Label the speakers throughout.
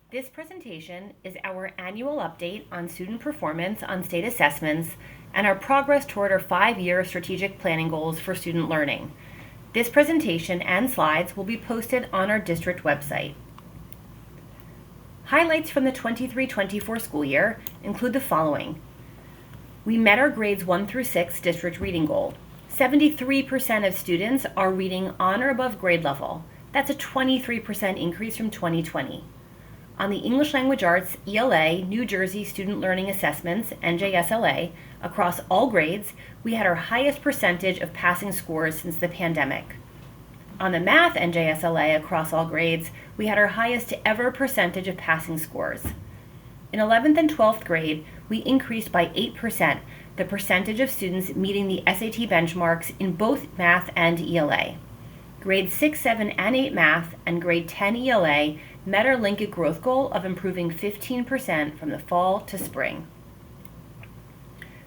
Speaker 1: This presentation is our annual update on student performance on state assessments and our progress toward our 5-year strategic planning goals for student learning. This presentation and slides will be posted on our district website. Highlights from the 23-24 school year include the following. We met our grades 1 through 6 district reading goal. 73% of students are reading on or above grade level. That's a 23% increase from 2020. On the English Language Arts ELA New Jersey Student Learning Assessments, NJSLA, across all grades, we had our highest percentage of passing scores since the pandemic. On the Math NJSLA across all grades, we had our highest ever percentage of passing scores. In 11th and 12th grade, we increased by 8% the percentage of students meeting the SAT benchmarks in both Math and ELA. Grade 6, 7, and 8 Math and Grade 10 ELA met our Linked Growth goal of improving 15% from the fall to spring.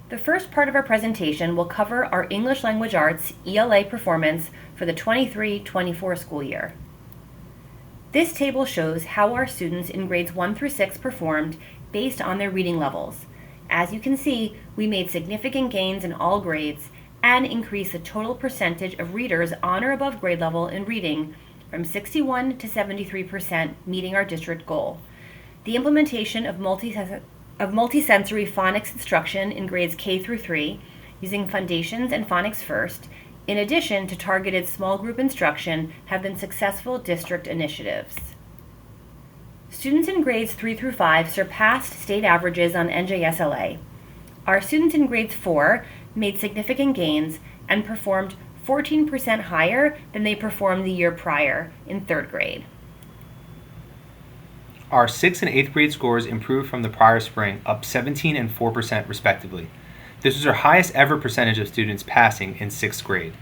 Speaker 1: The first part of our presentation will cover our English Language Arts ELA performance for the 23-24 school year. This table shows how our students in grades 1 through 6 performed based on their reading levels. As you can see, we made significant gains in all grades and increased the total percentage of readers on or above grade level in reading from 61 to 73%, meeting our district goal. The implementation of multisensory phonics instruction in grades K through 3, using Foundations and Phonics First, in addition to targeted small group instruction, have been successful district initiatives. Students in grades 3 through 5 surpassed state averages on NJSLA. Our students in grades 4 made significant gains and performed 14% higher than they performed the year prior in 3rd grade.
Speaker 2: Our 6th and 8th grade scores improved from the prior spring, up 17% and 4% respectively. This was our highest ever percentage of students passing in 6th grade.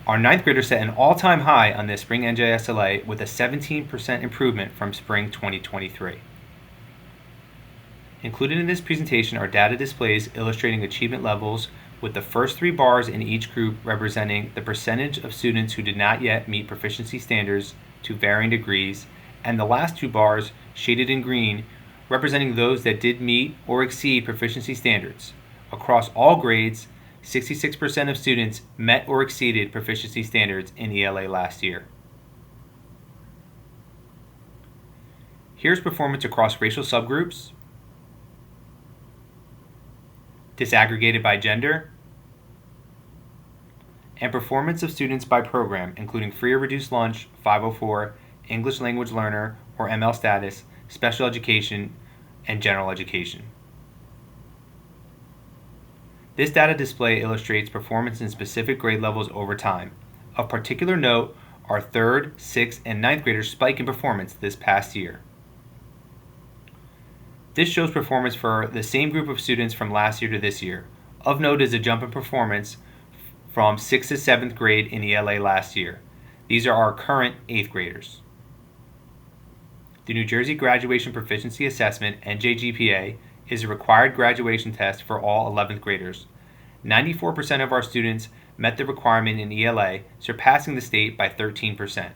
Speaker 2: Our 9th graders set an all-time high on this spring NJSLA with a 17% improvement from spring 2023. Included in this presentation are data displays illustrating achievement levels, with the first 3 bars in each group representing the percentage of students who did not yet meet proficiency standards to varying degrees, and the last 2 bars, shaded in green, representing those that did meet or exceed proficiency standards. Across all grades, 66% of students met or exceeded proficiency standards in ELA last year. Here's performance across racial subgroups, disaggregated by gender, and performance of students by program, including free or reduced lunch, 504, English language learner or ML status, special education, and general education. This data display illustrates performance in specific grade levels over time. Of particular note, our 3rd, 6th, and 9th graders spike in performance this past year. This shows performance for the same group of students from last year to this year. Of note is a jump in performance from 6th to 7th grade in ELA last year. These are our current 8th graders. The New Jersey Graduation Proficiency Assessment, NJGPA, is a required graduation test for all 11th graders. 94% of our students met the requirement in ELA, surpassing the state by 13%.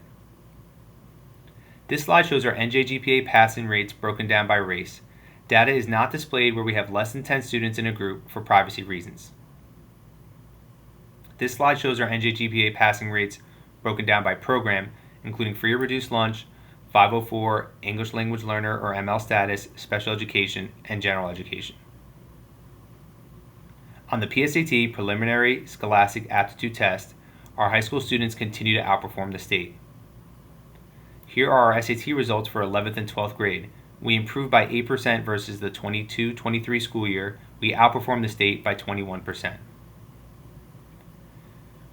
Speaker 2: This slide shows our NJGPA passing rates broken down by race. Data is not displayed where we have less than 10 students in a group for privacy reasons. This slide shows our NJGPA passing rates broken down by program, including free or reduced lunch, 504, English language learner or ML status, special education, and general education. On the PSAT preliminary scholastic aptitude test, our high school students continue to outperform the state. Here are our SAT results for 11th and 12th grade. We improved by 8% versus the 22-23 school year. We outperformed the state by 21%.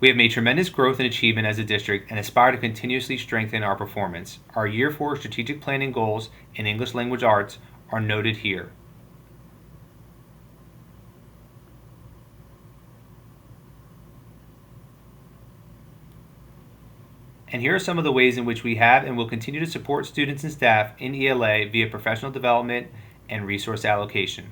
Speaker 2: We have made tremendous growth and achievement as a district and aspire to continuously strengthen our performance. Our Year 4 strategic planning goals in English Language Arts are noted here. And here are some of the ways in which we have and will continue to support students and staff in ELA via professional development and resource allocation.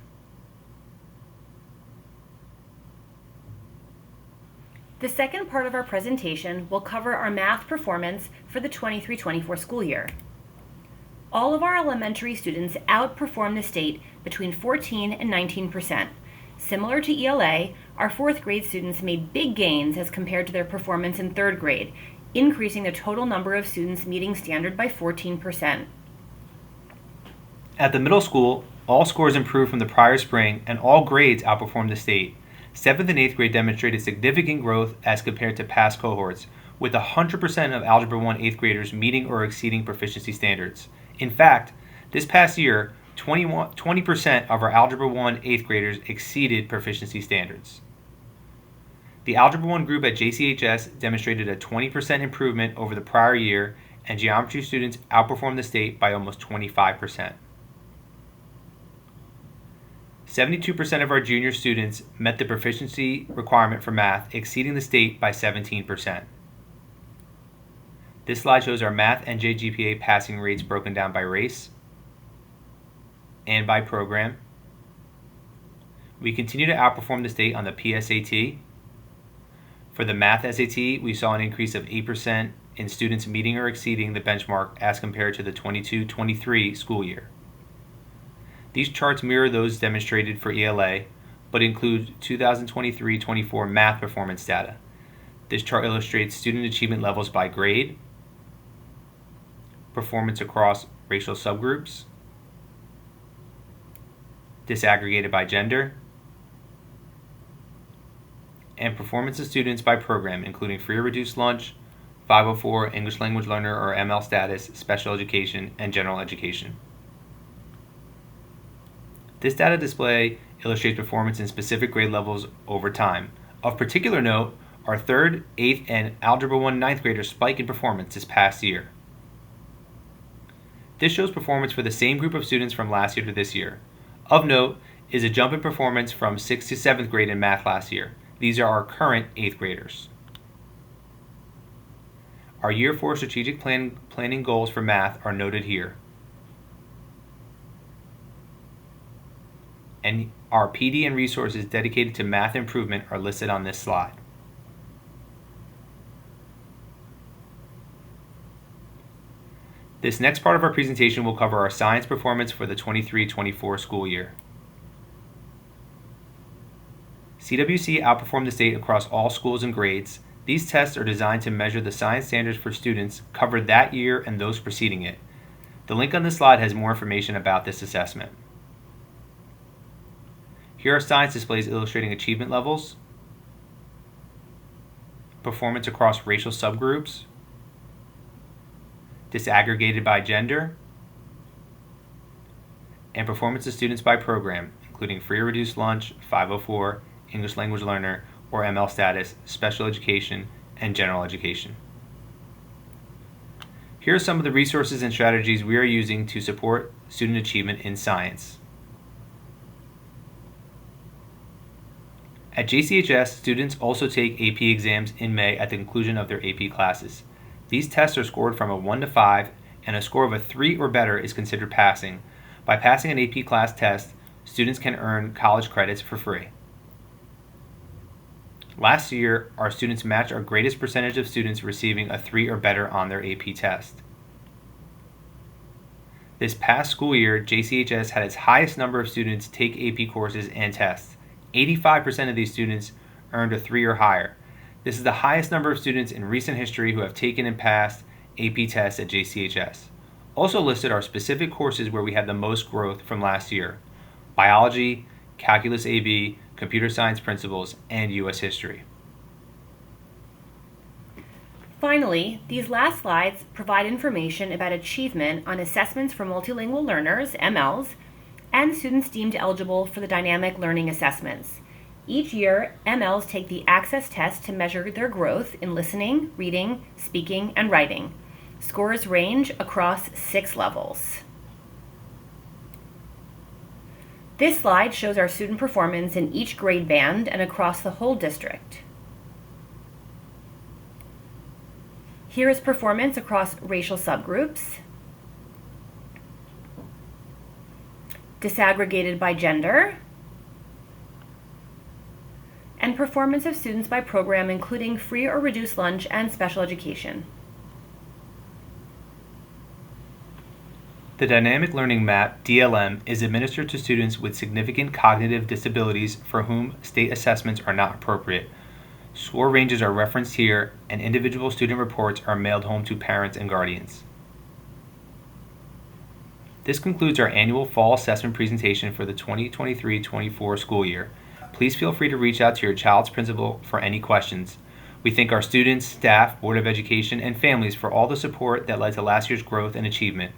Speaker 1: The second part of our presentation will cover our math performance for the 23-24 school year. all of our elementary students outperform the state between 14 and 19%. Similar to ELA, our fourth grade students made big gains as compared to their performance in third grade, increasing the total number of students meeting standard by 14%.
Speaker 2: At the middle school, all scores improved from the prior spring and all grades outperformed the state. 7th and 8th grade demonstrated significant growth as compared to past cohorts, with 100% of Algebra 1 8th graders meeting or exceeding proficiency standards. In fact, this past year, 20% of our Algebra 1 8th graders exceeded proficiency standards. The Algebra 1 group at JCHS demonstrated a 20% improvement over the prior year, and geometry students outperformed the state by almost 25%. 72% of our junior students met the proficiency requirement for math, exceeding the state by 17%. This slide shows our math NJ GPA passing rates broken down by race and by program. We continue to outperform the state on the PSAT. For the math SAT, we saw an increase of 8% in students meeting or exceeding the benchmark as compared to the 22-23 school year. These charts mirror those demonstrated for ELA, but include 2023-24 math performance data. This chart illustrates student achievement levels by grade, performance across racial subgroups, disaggregated by gender, and performance of students by program, including free or reduced lunch, 504, English language learner or ML status, special education, and general education. This data display illustrates performance in specific grade levels over time. Of particular note, our 3rd, 8th, and Algebra 1 9th graders spike in performance this past year. This shows performance for the same group of students from last year to this year. Of note is a jump in performance from 6th to 7th grade in math last year. These are our current 8th graders. Our Year 4 strategic planning goals for math are noted here. And our PD and resources dedicated to math improvement are listed on this slide. This next part of our presentation will cover our science performance for the 23-24 school year. CWC outperformed the state across all schools and grades. These tests are designed to measure the science standards for students covered that year and those preceding it. The link on this slide has more information about this assessment. Here are science displays illustrating achievement levels, performance across racial subgroups, disaggregated by gender, and performance of students by program, including free or reduced lunch, 504, English language learner, or ML status, special education, and general education. Here are some of the resources and strategies we are using to support student achievement in science. At JCHS, students also take AP exams in May at the conclusion of their AP classes. These tests are scored from a 1 to 5, and a score of a 3 or better is considered passing. By passing an AP class test, students can earn college credits for free. Last year, our students matched our greatest percentage of students receiving a 3 or better on their AP test. This past school year, JCHS had its highest number of students take AP courses and tests. 85% of these students earned a 3 or higher. This is the highest number of students in recent history who have taken and passed AP tests at JCHS. Also listed are specific courses where we had the most growth from last year: biology, calculus AB, computer science principles, and U.S. history.
Speaker 1: Finally, these last slides provide information about achievement on assessments for multilingual learners, MLs, and students deemed eligible for the dynamic learning assessments. Each year, MLs take the Access test to measure their growth in listening, reading, speaking, and writing. Scores range across 6 levels. This slide shows our student performance in each grade band and across the whole district. Here is performance across racial subgroups, disaggregated by gender, and performance of students by program, including free or reduced lunch and special education.
Speaker 2: The Dynamic Learning Map, DLM, is administered to students with significant cognitive disabilities for whom state assessments are not appropriate. Score ranges are referenced here, and individual student reports are mailed home to parents and guardians. This concludes our annual fall assessment presentation for the 2023-24 school year. Please feel free to reach out to your child's principal for any questions. We thank our students, staff, Board of Education, and families for all the support that led to last year's growth and achievement.